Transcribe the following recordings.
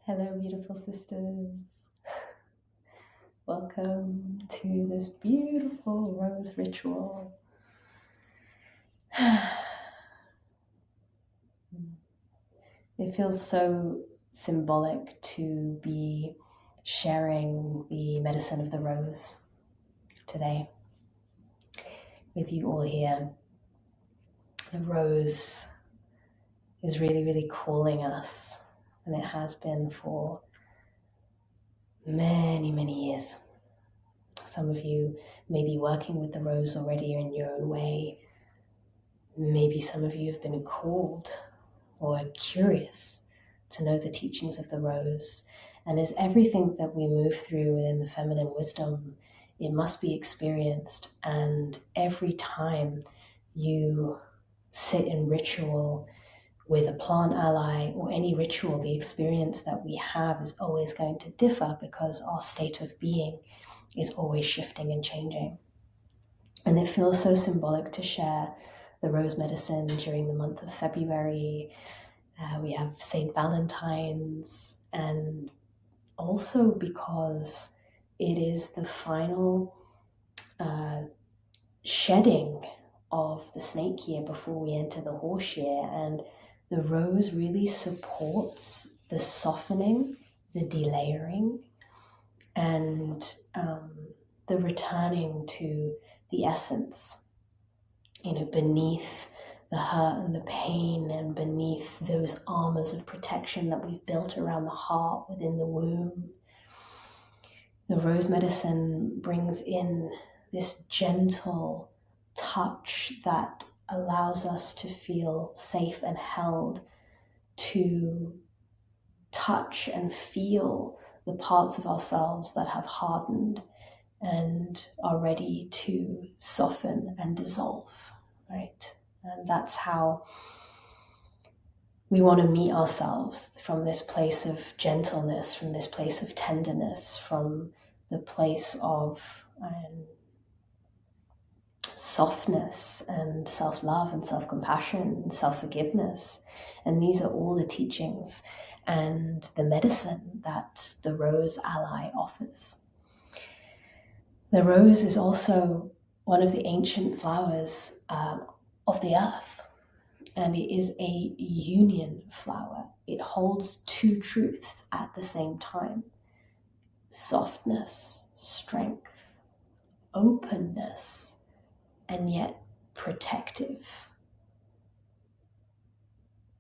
Hello, beautiful sisters. Welcome to this beautiful rose ritual. It feels so symbolic to be sharing the medicine of the rose today with you all here. The rose is really, really calling us, and it has been for many, many years. Some of you may be working with the rose already in your own way. Maybe some of you have been called or curious to know the teachings of the rose. And as everything that we move through within the feminine wisdom, it must be experienced. And every time you sit in ritual with a plant ally or any ritual, the experience that we have is always going to differ because our state of being is always shifting and changing. And it feels so symbolic to share the rose medicine during the month of February. We have St. Valentine's, and also because it is the final shedding of the snake year before we enter the horse year, and the rose really supports the softening, the delayering, and the returning to the essence, beneath the hurt and the pain and beneath those armors of protection that we've built around the heart within the womb. The rose medicine brings in this gentle touch that allows us to feel safe and held, to touch and feel the parts of ourselves that have hardened and are ready to soften and dissolve, right? And that's how we want to meet ourselves, from this place of gentleness, from this place of tenderness, from the place of softness and self-love and self-compassion and self-forgiveness. And these are all the teachings and the medicine that the rose ally offers. The rose is also one of the ancient flowers of the earth, and it is a union flower. It holds two truths at the same time: softness, strength, openness, and yet protective.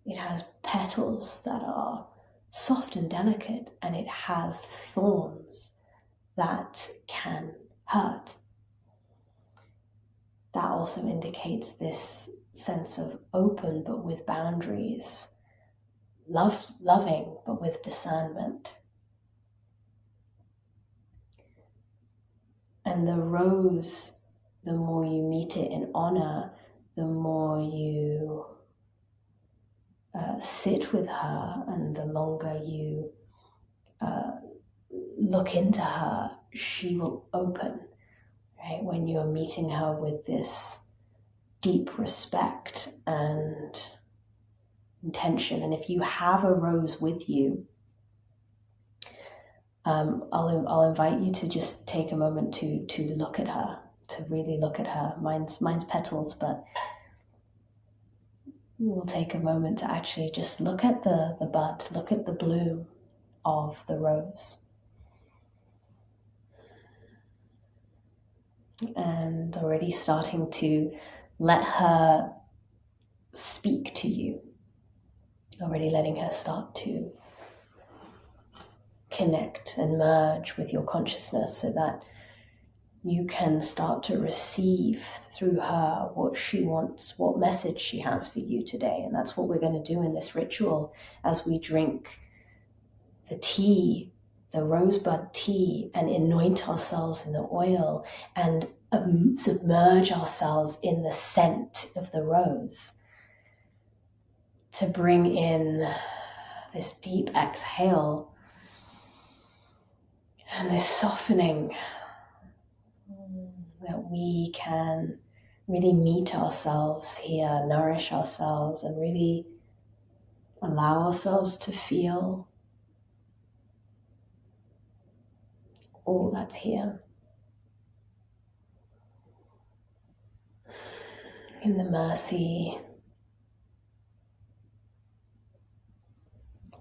It has petals that are soft and delicate, and it has thorns that can hurt. That also indicates this sense of open but with boundaries, loving but with discernment. And the rose, the more you meet it in honor, the more you sit with her, and the longer you look into her, she will open, right? When you are meeting her with this deep respect and intention. And if you have a rose with you, I'll invite you to just take a moment to look at her, to really look at her. Mine's petals, but we'll take a moment to actually just look at the bud, look at the bloom of the rose. And already starting to let her speak to you. Already letting her start to connect and merge with your consciousness so that you can start to receive through her what she wants, what message she has for you today. And that's what we're going to do in this ritual as we drink the tea, the rosebud tea, and anoint ourselves in the oil and submerge ourselves in the scent of the rose to bring in this deep exhale and this softening, that we can really meet ourselves here, nourish ourselves, and really allow ourselves to feel all that's here. In the mercy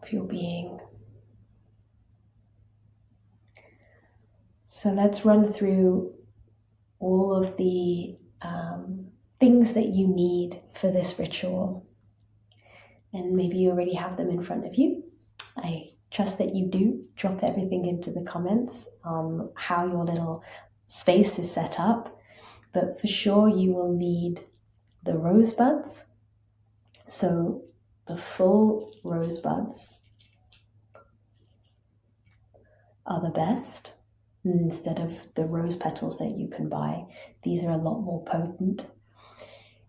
of your being. So let's run through all of the things that you need for this ritual. And maybe you already have them in front of you. I trust that you do. Drop everything into the comments on how your little space is set up. But for sure you will need the rosebuds. So the full rosebuds are the best instead of the rose petals that you can buy. These are a lot more potent.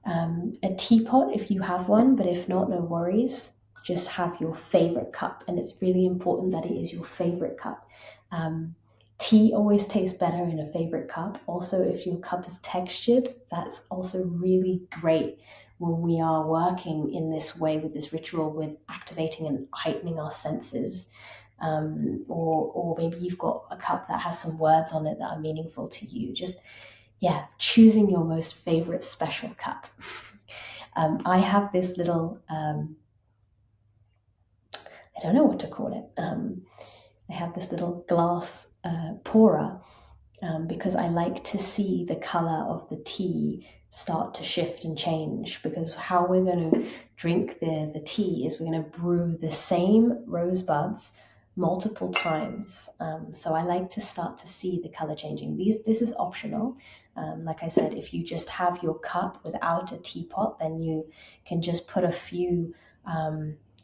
A teapot if you have one, but if not, no worries. Just have your favorite cup, and it's really important that it is your favorite cup. Tea always tastes better in a favorite cup. Also, if your cup is textured, that's also really great when we are working in this way with this ritual, with activating and heightening our senses. Or maybe you've got a cup that has some words on it that are meaningful to you. Just, choosing your most favorite special cup. I have this little, I don't know what to call it. I have this little glass pourer because I like to see the color of the tea start to shift and change, because how we're going to drink the tea is we're going to brew the same rosebuds multiple times. So I like to start to see the color changing. This is optional. Like I said, if you just have your cup without a teapot, then you can just put a few,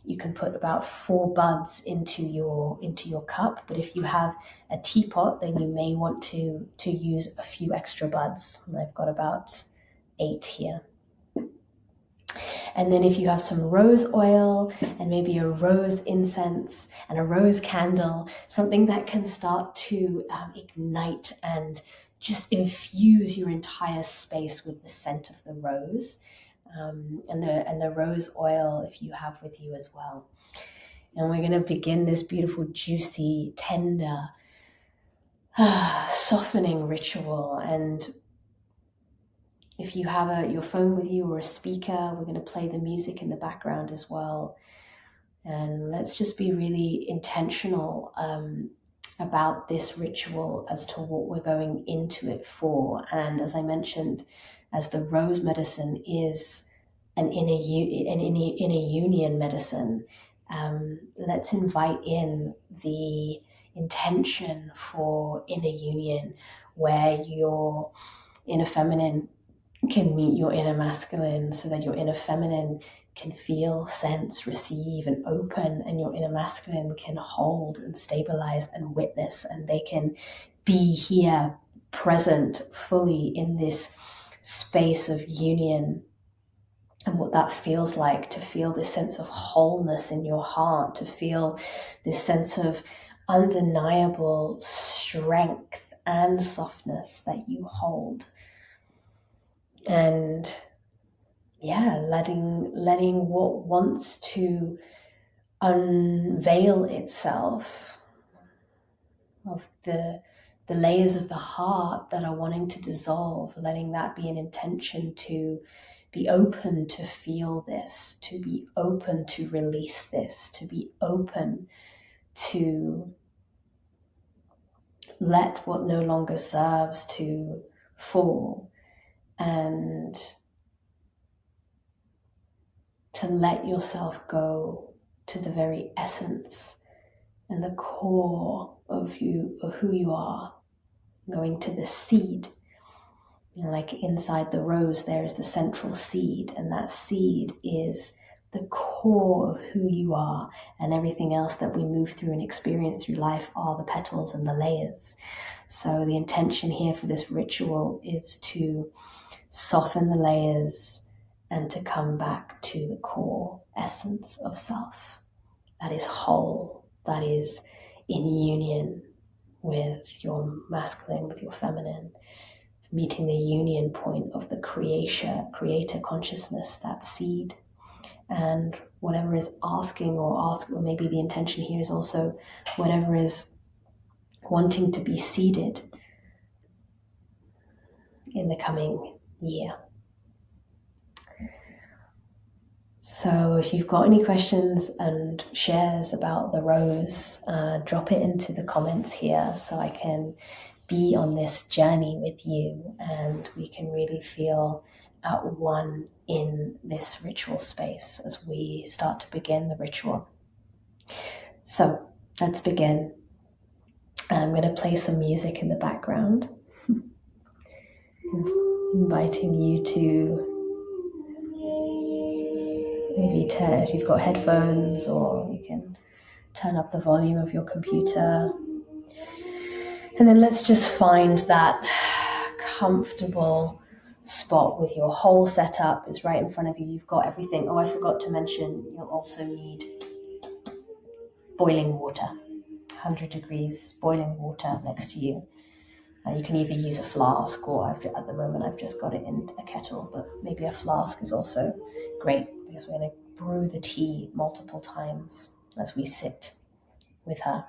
you can put about 4 buds into your cup. But if you have a teapot, then you may want to use a few extra buds. And I've got about 8 here. And then if you have some rose oil and maybe a rose incense and a rose candle, something that can start to ignite and just infuse your entire space with the scent of the rose, and the rose oil if you have with you as well. And we're going to begin this beautiful, juicy, tender, softening ritual. And if you have your phone with you or a speaker, we're going to play the music in the background as well. And let's just be really intentional about this ritual as to what we're going into it for. And as I mentioned, as the rose medicine is an inner union medicine, let's invite in the intention for inner union, where your inner feminine can meet your inner masculine, so that your inner feminine can feel, sense, receive, and open, and your inner masculine can hold and stabilize and witness, and they can be here present fully in this space of union. And what that feels like, to feel this sense of wholeness in your heart, to feel this sense of undeniable strength and softness that you hold. And letting what wants to unveil itself, of the layers of the heart that are wanting to dissolve, letting that be an intention to be open to feel this, to be open to release this, to be open to let what no longer serves to fall, and to let yourself go to the very essence and the core of who you are, going to the seed. Like inside the rose, there is the central seed, and that seed is the core of who you are, and everything else that we move through and experience through life are the petals and the layers. So the intention here for this ritual is to soften the layers and to come back to the core essence of self, that is whole, that is in union with your masculine, with your feminine, meeting the union point of the creator consciousness, that seed. And whatever is asking, or maybe the intention here is also whatever is wanting to be seeded in the coming year. So if you've got any questions and shares about the rose, drop it into the comments here so I can be on this journey with you and we can really feel at one in this ritual space as we start to begin the ritual. So let's begin. I'm going to play some music in the background, inviting you to maybe if you've got headphones, or you can turn up the volume of your computer. And then let's just find that comfortable spot with your whole setup is right in front of you. You've got everything. Oh, I forgot to mention, you'll also need boiling water, 100 degrees boiling water next to you. You can either use a flask, or at the moment I've just got it in a kettle, but maybe a flask is also great because we're going to brew the tea multiple times as we sit with her.